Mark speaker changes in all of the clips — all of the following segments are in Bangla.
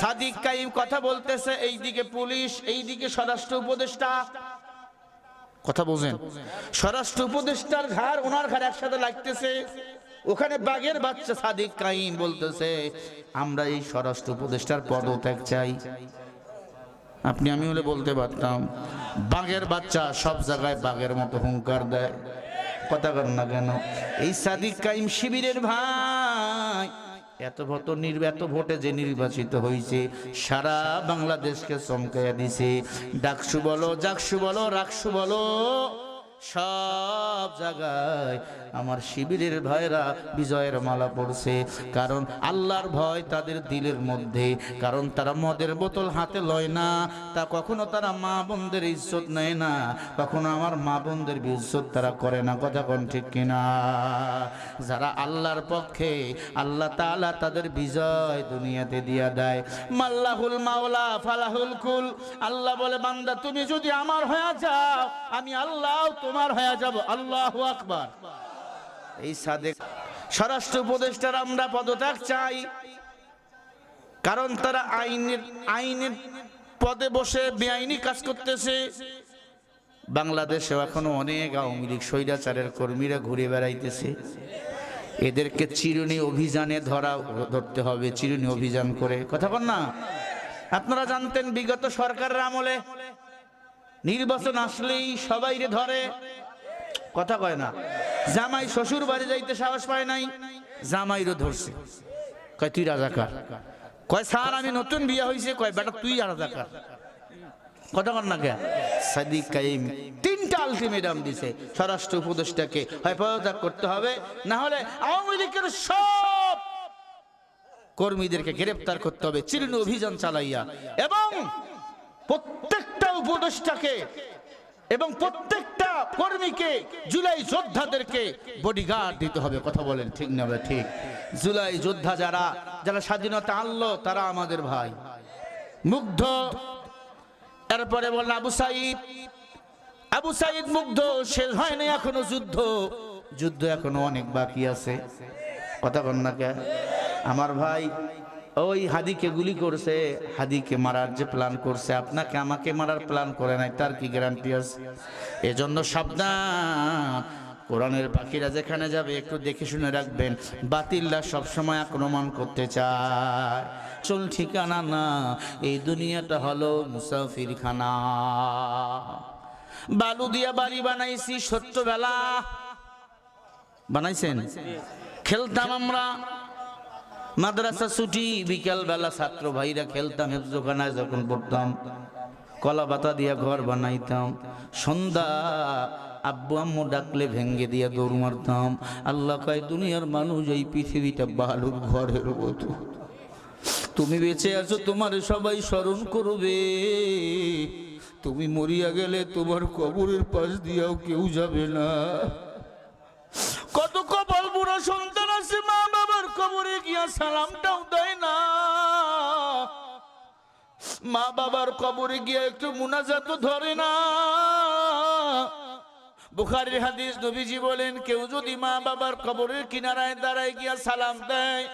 Speaker 1: সাদিক কাইম কথা বলতেছে, এইদিকে পুলিশ, এইদিকে স্বরাষ্ট্র উপদেষ্টা। কথা বোঝেন, স্বরাষ্ট্র উপদেষ্টার ঘাড় ওনার ঘাড় একসাথে লাগতেছে। ওখানে বাঘের বাচ্চা সাদিক কাইম বলতেছে, আমরা এই স্বরাষ্ট্র উপদেষ্টার পদত্যাগ চাই। আপনি আমি হলে বলতে পারতাম, বাঘের বাচ্চা সব জায়গায় বাঘের মতো হুঙ্কার দেয়। কথা বল না কেন? এই সাদিক কাইম শিবিরের ভাই এত ভোটে যে নির্বাচিত হয়েছে, সারা বাংলাদেশকে চমকাইয়া দিছে। ডাকসু বলো, জাকসু বলো, রাকসু বলো, সব জায়গায় আমার শিবিরের ভাইরা বিজয়ের মালা পড়ছে। কারণ আল্লাহর ভয় তাদের দিলের মধ্যে। কারণ তারা মদের বোতল হাতে লয় না, তা কখনো তারা মা বোনদের ইজ্জত নেয় না, কখনো আমার মা বোনদের ইজ্জত তারা করে না। কথা কোন ঠিক কিনা? যারা আল্লাহর পক্ষে, আল্লাহ তাআলা তাদের বিজয় দুনিয়াতে দিয়া দেয়। মাল্লাহুল মাওলা ফালাহুল কুল। আল্লাহ বলে, বান্দা তুমি যদি আমার হয়ে যাও, আমি আল্লাহ তোমার হয়ে যাব। আল্লাহু আকবার। এই সাদেক স্বরাষ্ট্র উপদেষ্টার আমরা পদত্যাগ চাই। কারণ তারা আইনের পদে বসে বেআইনি কাজ করতেছে। বাংলাদেশেও এখনো অনেক আওয়ামী লীগ স্বৈরাচারের কর্মীরা ঘুরে বেড়াইতেছে। এদেরকে চিরুনি অভিযানে ধরতে হবে, চিরুনি অভিযান করে। কথা বল না? আপনারা জানতেন বিগত সরকারের আমলে নির্বাচন আসলেই সবাইরে ধরে। কথা কয় না? জামাই শ্বশুর বাড়ি যাইতে সাহস পায় নাই, জামাইরও ধরছে। কয় তুই রাজাকার। কয় স্যার আমি নতুন বিয়ে হয়েছে। কয় বেটা তুই রাজাকার। কথা কন না কে? সাদিক কাইম 3টা আলটিমেটাম দিছে স্বরাষ্ট্র উপদেষ্টাকে, হয় পদত্যাগ করতে হবে, না হলে আওয়ামী লীগের সব কর্মীদেরকে গ্রেফতার করতে হবে চিরুনি অভিযান চালাইয়া, এবং প্রত্যেকটা উপদেষ্টাকে এবং প্রত্যেকটা কর্মীকে, জুলাই যোদ্ধাদেরকে বডিগার্ড দিতে হবে। কথা বলেন ঠিক না? ঠিক। জুলাই যোদ্ধা যারা যারা স্বাধীনতা আনলো, তারা আমাদের ভাই। মুগ্ধ, এরপরে বললেন আবু সাইদ মুগ্ধ। শেষ হয় না এখনো যুদ্ধ এখনো অনেক বাকি আছে। কথা বল না কে? আমার ভাই ওই হাদিকে গুলি করছে, হাদিকে মারার যে প্ল্যান করছে, আপনাকে আমাকে মারার প্ল্যান করে নাই, তার কি গ্যারান্টি আছে? এজন্য সাবধান। কোরআনের পাখিরা যেখানে যাবে একটু দেখে শুনে রাখবেন। বাতিলরা সবসময় আক্রমণ করতে চায়। চল ঠিকানা না, এই দুনিয়াটা হলো মুসাফিরখানা। বালু দিয়া বাড়ি বানাইছি ছোট্টবেলা, বানাইছেন? খেলতাম আমরা, মাদ্রাসা ছুটি, বিকাল বেলা ছাত্র ভাইরা খেলতাম। হেফজোখানায় যখন পড়তাম, কলা পাতা দিয়া ঘর বানাইতাম। সন্ধ্যা আব্বু আম্মু ডাকলে ভেঙ্গে দিয়া দৌড় মারতাম। আল্লাহ কয়, দুনিয়ার মানুষ এই পৃথিবীটা বালুর ঘরের মতো। তুমি বেঁচে আছো, তোমার সবাই স্মরণ করবে। তুমি মরিয়া গেলে তোমার কবরের পাশ দিয়েও কেউ যাবে না। কত কপাল বুড়া সন্তান আছে, মা বাবার কবরে গিয়া সালামটাও দেয় না। মা বাবার কবরে গিয়া একটু মুনাজাত ধরে না। বুখারীর হাদিস, নবীজি বলেন, কেউ যদি মা বাবার কবরের কিনারায় দাঁড়ায় গিয়া সালাম দেয়,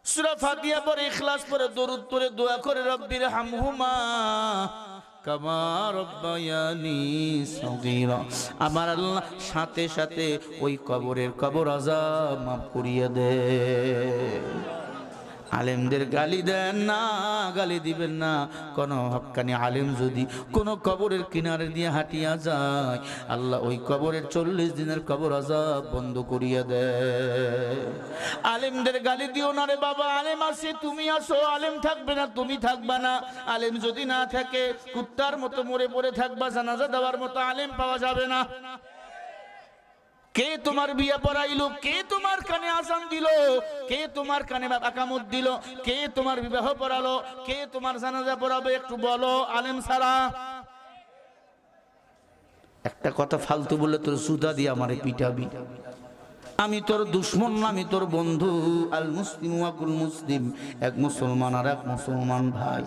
Speaker 1: সূরা ফাতিহা পড়ে, ইখলাস পড়ে, দরুদ পড়ে, দোয়া করে, রব্বির হামহুমা কামা রব্বায়ানি সগীরা, আমার আল্লাহ সাথে সাথে ওই কবর আযাব মাফ করিয়ে দেয়। আলেমদের গালি দেন না, গালি দিবেন না। কোন হক্কানি আলেম যদি কোন কবরের কিনারে দিয়ে হাঁটিয়া যায়, আল্লাহ ওই কবরের 40 দিনের কবর আযাব বন্ধ করিয়া দেয়। আলেমদের গালি দিও না রে বাবা। আলেম আছে, তুমি আসো, আলেম থাকবে না, তুমি থাকবা না। আলেম যদি না থাকে, কুত্তার মতো মরে পড়ে থাকবা, জানাজা দেওয়ার মতো আলেম পাওয়া যাবে না। কে তোমার বিয়ে পড়াইলো? কে তোমার কানে আযান দিল? কে তোমার কানে আকামত দিল? কে তোমার বিবাহ পড়ালো? কে তোমার জানাজা পড়াবে? একটু বলো। আলেম ছাড়া। একটা কথা ফালতু বলে তোর সুদা দিয়ে আমারে পিটাবি। আমি তোর দুশ্মন না, আমি তোর বন্ধু। আল মুসলিম ওয়াকুল মুসলিম, এক মুসলমান আর এক মুসলমান ভাই।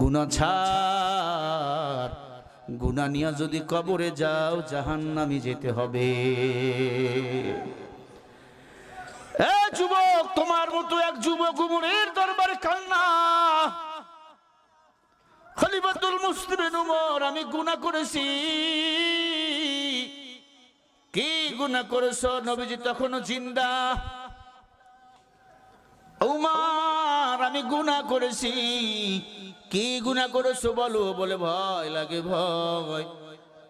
Speaker 1: গুনাহ ছাড়, গুনাহ নিয়া যদি কবরে যাও, জাহান্নামে যেতে হবে। এ যুবক, তোমার মতো এক যুবক উমরের দরবারে কান্না খলিফাতুল মুসলিমিন উমর, আমি গুনাহ করেছি। কি গুনাহ করেছো? নবীজি তখনও জিন্দা। উমর, আমি গুনাহ করেছি। কি গুনাহ করেছো বলো? বলে ভয় লাগে ভয়।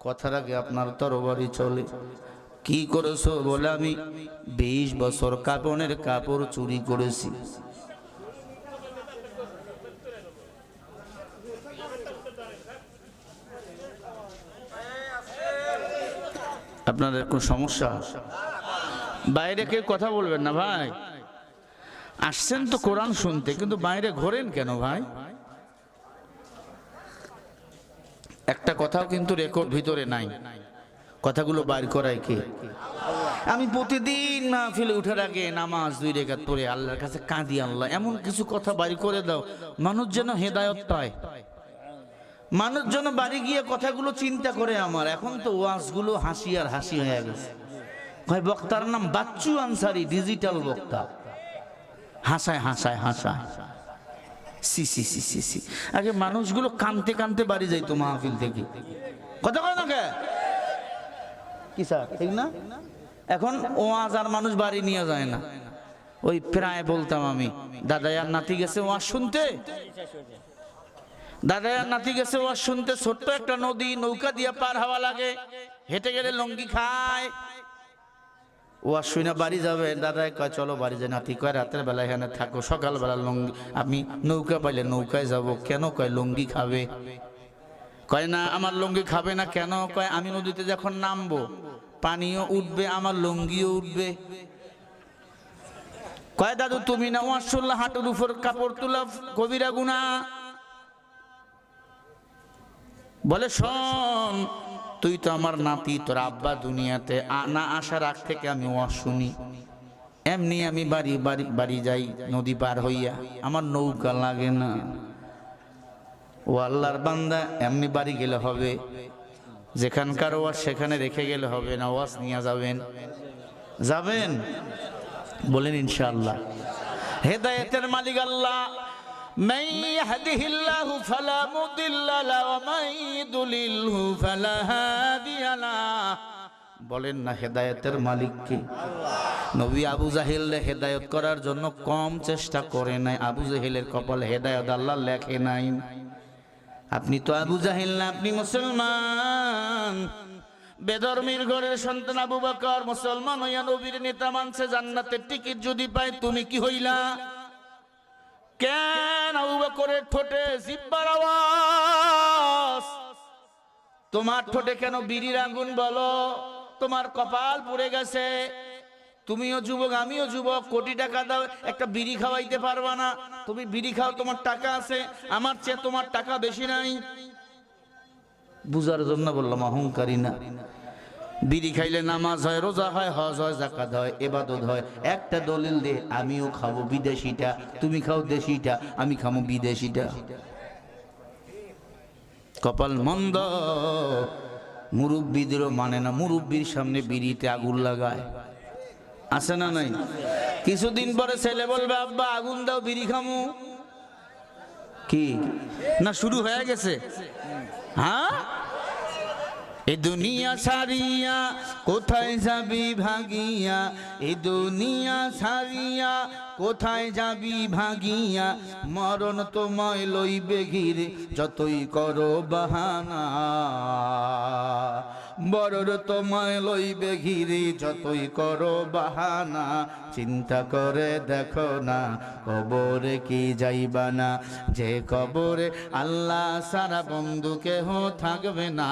Speaker 1: কথার আগে আপনার তরবারি চলে। কি করেছো? বলে আমি 20 বছর কাপনের কাপড় চুরি করেছি। আপনাদের কোন সমস্যা? বাইরে কেউ কথা বলবেন না ভাই। আসছেন তো কোরআন শুনতে, কিন্তু বাইরে ঘোরেন কেন ভাই? একটা কথাও কিন্তু রেকর্ড ভিতরে নাই। কথাগুলো বাইর করায় কে? আমি প্রতিদিন মাহফিলে উঠার আগে নামাজ 2 রাকাত পড়ে আল্লাহর কাছে কাঁদি, আল্লাহ এমন কিছু কথা বাইর করে দাও মানুষ যেন হেদায়েত পায়, মানুষ যেন বাড়ি গিয়ে কথাগুলো চিন্তা করে। আমার এখন তো ওয়াজগুলো হাসি আর হাসি হয়ে গেছে। ভাই বক্তার নাম বাচ্চু আনসারি, ডিজিটাল বক্তা। হাসায় হাসায় হাসায়, সি সি সি সি সি। আগে মানুষগুলো কানতে কানতে বাড়ি যাইতো মাহফিল থেকে। কথা কয় না কে? কি স্যার ঠিক না? এখন ওয়াজ আর মানুষ বাড়ি নিয়ে যায় না। ওই প্রায় বলতাম আমি, দাদাই আর নাতি গেছে ওয়াজ শুনতে, দাদাই আর নাতি গেছে ওয়াজ শুনতে। ছোট্ট একটা নদী, নৌকা দিয়ে পার হওয়া লাগে, হেঁটে গেলে লঙ্গি খায়। ওয়াজ শুনে বাড়ি যাবে, দাদাই কয় চলো বাড়ি যাই। নাতি কয় রাতের বেলা এখানে থাকো, সকালবেলা লঙ্গি, আমি নৌকা পাইলে নৌকায় যাব। কেন? কয় লঙ্গি খাবে। কয় না আমার লঙ্গি খাবে না। কেন? কয় আমি নদীতে যখন নামবো পানিও উঠবে, আমার লঙ্গিও উঠবে। কয় দাদু তুমি না ওয়াজ শুনলে হাঁটুর উপর কাপড় তোলা কবিরা গুনাহ? বলে শোন, তুই তো আমার নাতি, তোর আব্বা দুনিয়াতে না আসার আগ থেকে আমি ওয়াজ শুনি। এমনি আমি বাড়ি বাড়ি বাড়ি যাই নদী পার হইয়া, আমার নৌকা লাগে না। ও আল্লাহর বান্দা, এমনি বাড়ি গেলে হবে? যেখানকার ওয়াজ সেখানে রেখে গেলে হবে না, ওয়াজ নিয়ে যাবেন। যাবেন? বলেন ইনশাআল্লাহ। হেদায়েতের মালিক আল্লাহ। من يهده الله فلا مضل له ومن يضلله فلا هادي له। বলেন না হেদায়েতের মালিক কে? নবী আবু জাহেলকে হেদায়েত করার জন্য কম চেষ্টা করে নাই। আবু জাহেলের কপালে হেদায়েত আল্লাহ লেখে নাই। আপনি তো আবু জাহেল না, আপনি মুসলমান। বেধর্মীর ঘরের সন্তান আবু বকর মুসলমান হইয়া নবীর নেতা মানছে, জান্নাতের টিকিট যদি পায়, তুমি কি হইলা? কেন আবু বকরের ঠোঁটে জিহ্বার আওয়াজ? তোমার ঠোঁটে কেন বিড়ির আগুন? বলো, তোমার কপাল পুড়ে গেছে। তুমিও যুবক, আমিও যুবক। কোটি টাকা দাও, একটা বিড়ি খাওয়াইতে পারবা না। তুমি বিড়ি খাও, তোমার টাকা আছে, আমার চেয়ে তোমার টাকা বেশি নাই। বুঝার জন্য বললাম, অহংকারী না। বিড়ি খাইলে নামাজ হয়, রোজা হয়, হজ হয়, যাকাত হয়, ইবাদত হয়। একটা দলিল দে, আমিও খাবো বিদেশিটা, তুমি খাও দেশিটা, আমি খাবো বিদেশিটা। কপাল মন্দ। মুরব্বীদেরও মানে না, মুরব্বীর সামনে বিড়িতে আগুন লাগায়। আছে না নাই? কিছুদিন পরে ছেলে বলবে আব্বা আগুন দাও, বিড়ি খামু। কি না শুরু হয়ে গেছে? হ্যাঁ, এ দুনিয়া সারিয়া কোথায় যাবি ভাগিয়া, এ দুনিয়া সারিয়া কোথায় যাবি ভাগিয়া, মরণ তোমায় লইবে ঘিরে যতই করো বাহানা, মরণ তোমায় লইবে ঘিরে যতই করো বাহানা। চিন্তা করে দেখো না কবরে কি যাইবা না, যে কবরে আল্লাহ সারা বন্ধু কেহ থাকবে না,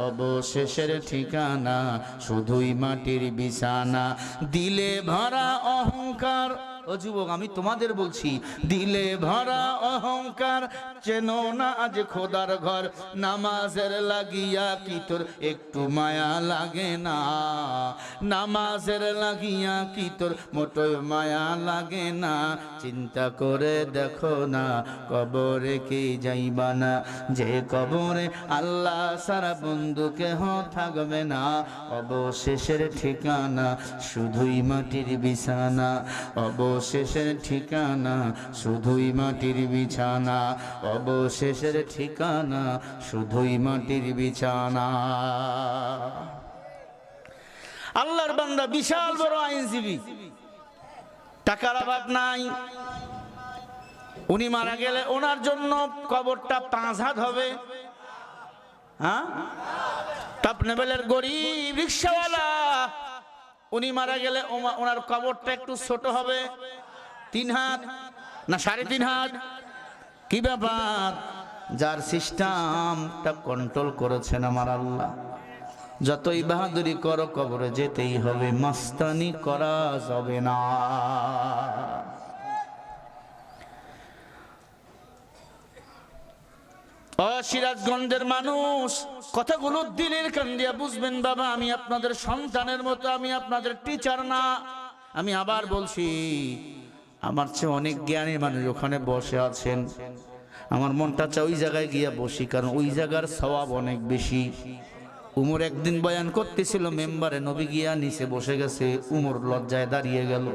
Speaker 1: অবশেষের ঠিকানা শুধুই মাটির বিছানা। দিলে ভরা অহংকার, ও যুবক আমি তোমাদের বলছি, দিলে ভরা অহংকার, চেনো না আজ খোদার ঘর, নামাজের লাগিয়া কি তোর একটু মায়া লাগে না, নামাজের লাগিয়া কি তোর মোটো মায়া লাগে না। চিন্তা করে দেখো না কবরে কে যাইবা না, যে কবরে আল্লাহ সারা বন্ধু কেহ থাকবে না, অবশেষের ঠিকানা শুধুই মাটির বিছানা, অবশেষের ঠিকানা শুধুই মাটির বিছানা। বিছানা, অবশেষের ঠিকানা শুধুই মাটির বিছানা। আল্লাহর বান্দা বিশাল বড় আইনজীবী, টাকার অভাব নাই। উনি মারা গেলে ওনার জন্য কবরটা 5 হাত হবে। হ্যাঁ, টপ লেভেলের গরিব রিকশাওয়ালা, উনি মারা গেলে ওনার কবরটা একটু ছোট হবে, 3 হাত না 3.5 হাত। কি ব্যাপার? যার সিস্টেমটা কন্ট্রোল করেছেন আমার আল্লাহ। যতই বাহাদুরি করো, কবরে যেতেই হবে, মাস্তানি করা যাবে না। ও সিরাজগঞ্জের মানুষ, কথাগুলো দিলের কান দিয়া বুঝবেন বাবা। আমি আপনাদের সন্তানের মতো, আমি আপনাদের টিচার না। আমি আবার বলছি, আমার চেয়ে অনেক জ্ঞানী মানুষ ওখানে বসে আছেন। আমার মনটা চাই ওই জায়গায় গিয়া বসি, কারণ ওই জায়গার সওয়াব অনেক বেশি। উমর একদিন বয়ান করতেছিল মেম্বারে, নবী গিয়া নিচে বসে গেছে। উমর লজ্জায় দাঁড়িয়ে গেল।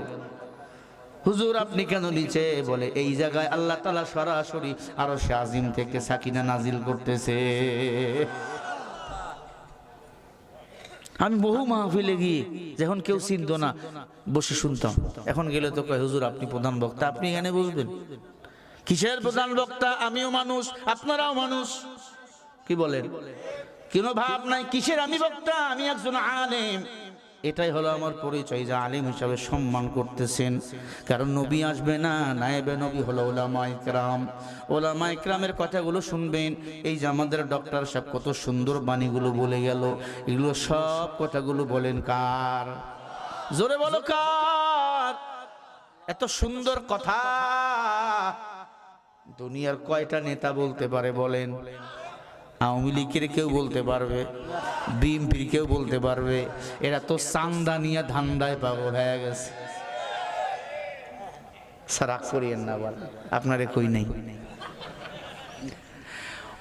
Speaker 1: হুজুর আপনি কেন নিচে? বলে এই জায়গায় আল্লাহ তাআলা সরাসরি আরশে আজিম থেকে সাকিনা নাজিল করতেছে। আমি বহু মাহফিলে গিয়ে যখন কেউ চিনতো না বসে শুনতাম। এখন গেলে তো কয় হুজুর আপনি প্রধান বক্তা, আপনি এখানে বসবেন। কিসের প্রধান বক্তা? আমিও মানুষ, আপনারাও মানুষ। কি বলেন? কোনো ভাব নাই কিসের আমি বক্তা, আমি একজন আলেম। এটাই হলো আমার পরিচয়, যে আলেম হিসাবে সম্মান করতেছেন। কারণ নবী আসবে না, নায়েবে নবী হলো উলামায়ে কেরাম। উলামায়ে কেরামের কথাগুলো শুনবেন। এই যে আমাদের ডক্টর সাহেব কত সুন্দর বাণীগুলো বলে গেল, এগুলো সব কথাগুলো বলেন কার? জোরে বলো কার? এত সুন্দর কথা দুনিয়ার কয়টা নেতা বলতে পারে বলেন? আওয়ামী লীগের কেউ বলতে পারবে, বিএনপির কেউ বলতে পারবে। এরা তো চান্দা নিয়ে ধান্দায় পাগল হয়ে গেছে। সারাক করিয়েন না, বল আপনারে কই নেই।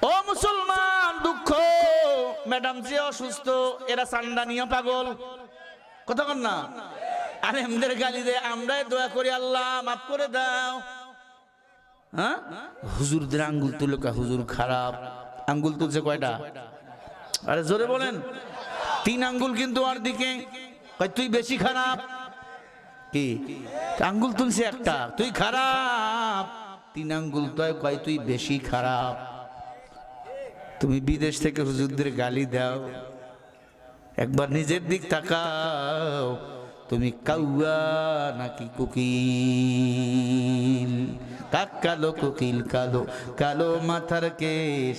Speaker 1: ও মুসলমান, দুঃখ ম্যাডাম যে অসুস্থ, এরা চান্দা নিয়ে পাগল। কথা কন না? আলেমদের গালি দেয়, আমরাই দোয়া করি আল্লাহ মাফ করে দাও। হ্যাঁ, হুজুরদের আঙ্গুল তুলে হুজুর খারাপ। আঙ্গুল তুলছে কয়টা? আরে জোরে বলেন। 3 আঙ্গুল কিন্তু আর দিকে কয় তুই বেশি খারাপ। কি আঙ্গুল তুলছে একটা, তুই খারাপ। 3 আঙ্গুল তো কয় তুই বেশি খারাপ। তুমি বিদেশ থেকে হুজুরদের গালি দাও, একবার নিজের দিক তাকাও। তুমি কাউয়া নাকি কোকিল? কাক কালো কোকিল কালো, কালো মাথার কেশ,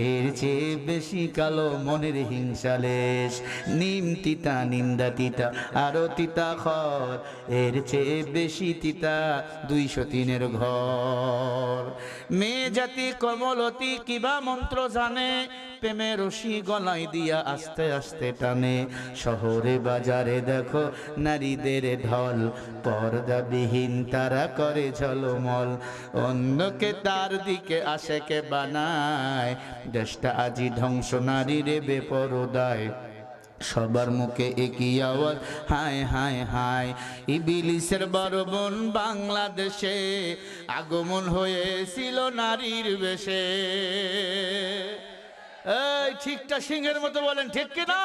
Speaker 1: এর চেয়ে বেশি কালো মনের হিংসালেশ। নিম তিতা নিন্দা তিতা আরো তিতা খর, এর চেয়ে বেশি তিতা 203-এর ঘর। মেয়ে জাতি কমলতি কিবা মন্ত্র জানে, প্রেমের রশি গলায় দিয়া আস্তে আস্তে টানে। শহরে বাজারে দেখো নারীদের ঢল, পর্দাবিহীন তারা করে ঝলমল। অন্যকে তার দিকে আশেকে বানায়, দেশটা আজি ধ্বংস নারীরে বেপরদায়। সবার মুখে একই আওয়াজ, হায় হায় হায়। ইবলিসের বড় বোন বাংলাদেশে আগমন হয়েছিল নারীর বেশে। এই ঠিকটা সিংহের মতো বলেন, ঠিক কিনা?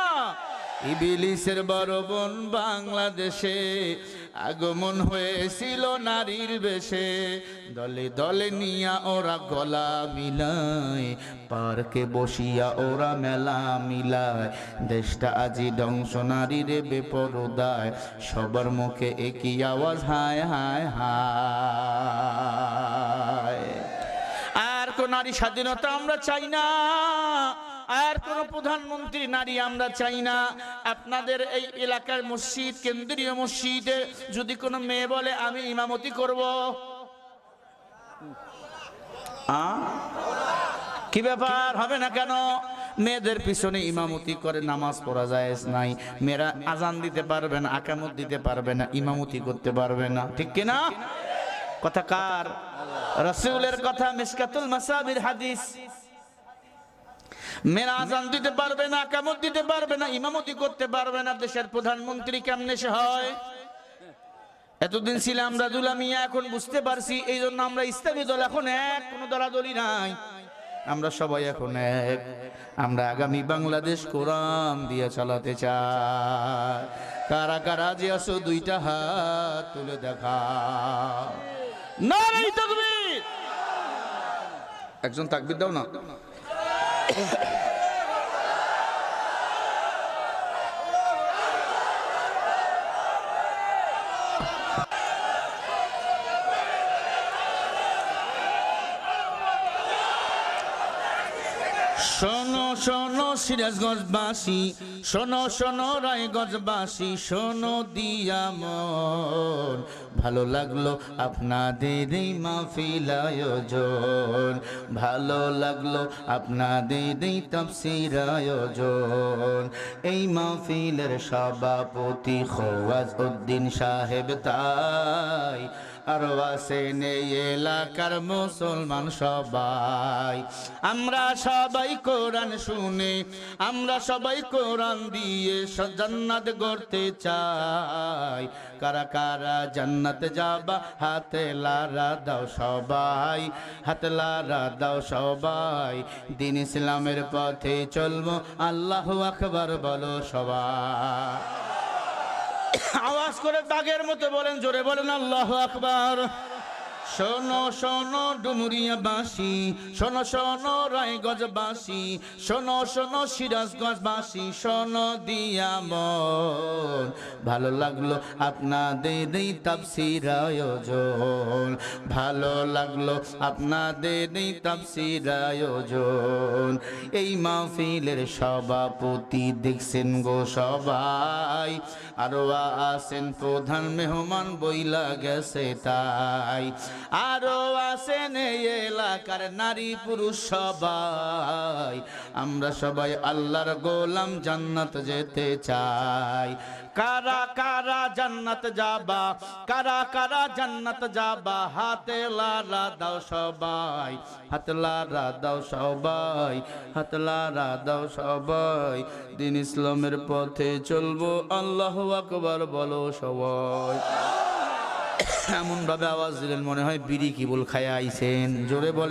Speaker 1: ইবলিসের বড় বোন বাংলাদেশে আগমন হয়েছিল নারীর বেশে। দলে দলে নিয়া ওরা গলা মিলায়, পার্কে বসিয়া ওরা মেলা মিলায়। দেশটা আজি ধ্বংস নারীরে বেপরদায়। সবার মুখে একই আওয়াজ, হায় হায় হায়। আর কোন নারী স্বাধীনতা আমরা চাই না, আর কোন প্রধানমন্ত্রী নারী আমরা চাই না। আপনাদের এই এলাকার মসজিদ, কেন্দ্রীয় মসজিদে যদি কোনো মেয়ে বলে আমি ইমামতি করব, কি ব্যাপার? হবে না কেন? মেয়েদের পিছনে ইমামতি করে নামাজ পড়া জায়েজ নাই। মেয়েরা আজান দিতে পারবে না, আকামত দিতে পারবে না, ইমামতি করতে পারবে না, ঠিক কিনা? কথা কার? রাসূলের কথা, মিশকাতুল মাসাবির হাদিস। মেয়েরা আজান দিতে পারবে না, আকামত দিতে পারবে না, ইমামতি করতে পারবে না। দেশের প্রধানমন্ত্রী কেমনে সে হয়? এতদিন ছিল আমরা দুলামিয়া, এখন বুঝতে পারছি এই জন্য আমরা ইসলামী দল এখন এক, কোনো দলাদলি নাই, আমরা সবাই এখন এক। আমরা আগামী বাংলাদেশ কোরআন দিয়ে চালাতে চাই। কারা কারা যে আছো দুইটা হাত তুলে দেখা। নারে তাকবীর, একজন তাকবীর দাও না। শোনো শোনো সিরাজগঞ্জবাসী, শোনো শোনো রায়গঞ্জবাসী, শোনো দিয়া মন, ভালো লাগলো আপনাদের এই মাহফিল আয়োজন, ভালো লাগলো আপনাদের এই তাফসীর আয়োজন। এই মাহফিলের সভাপতি খোয়াজ উদ্দিন সাহেব, তাই আরো আছেন এই এলাকার মুসলমান সবাই। আমরা সবাই কোরআন শুনে, আমরা সবাই কোরআন দিয়ে জান্নাত গড়তে চাই। কারা কারা জান্নাত যাবা হাতে লারা দাও সবাই, হাতে লারা দাও সবাই। দিন ইসলামের পথে চলবো, আল্লাহু আকবার বলো সবাই। আওয়াজ করে দাগের মতো বলেন, জোরে বলেন আল্লাহু আকবার। শোনো শোনো ডুমুরিয়াবাসী, শোনো শোনো রায়গঞ্জবাসী, শোনো শোনো সিরাজগঞ্জবাসী, শোনো দিয়া মন, ভালো লাগলো আপনাদের এই তাফসীর আয়োজন, ভালো লাগলো আপনাদের এই তাফসীর আয়োজন। এই মাহফিলের সভাপতি দেখছেন গো সবাই, আরো আছেন প্রধান মেহমান বইলা গেছে তাই, আরো আছেন এই এলাকার নারী পুরুষ সবাই। আমরা সবাই আল্লাহর গোলাম, জান্নাত যেতে চাই। কারা কারা জান্নাত যাবা, কারা কারা জান্নাত যাবা, হাতে লারা দাও সবাই, হাতে লারা দাও সবাই, হাতে লারা দাও সবাই। দিন ইসলামের পথে চলবো, আল্লাহু আকবার বলো সবাই। এমন ভাবে আওয়াজ দিলেন মনে হয় বিড়ি কিবুল খায়া আইছেন, জোরে বলে।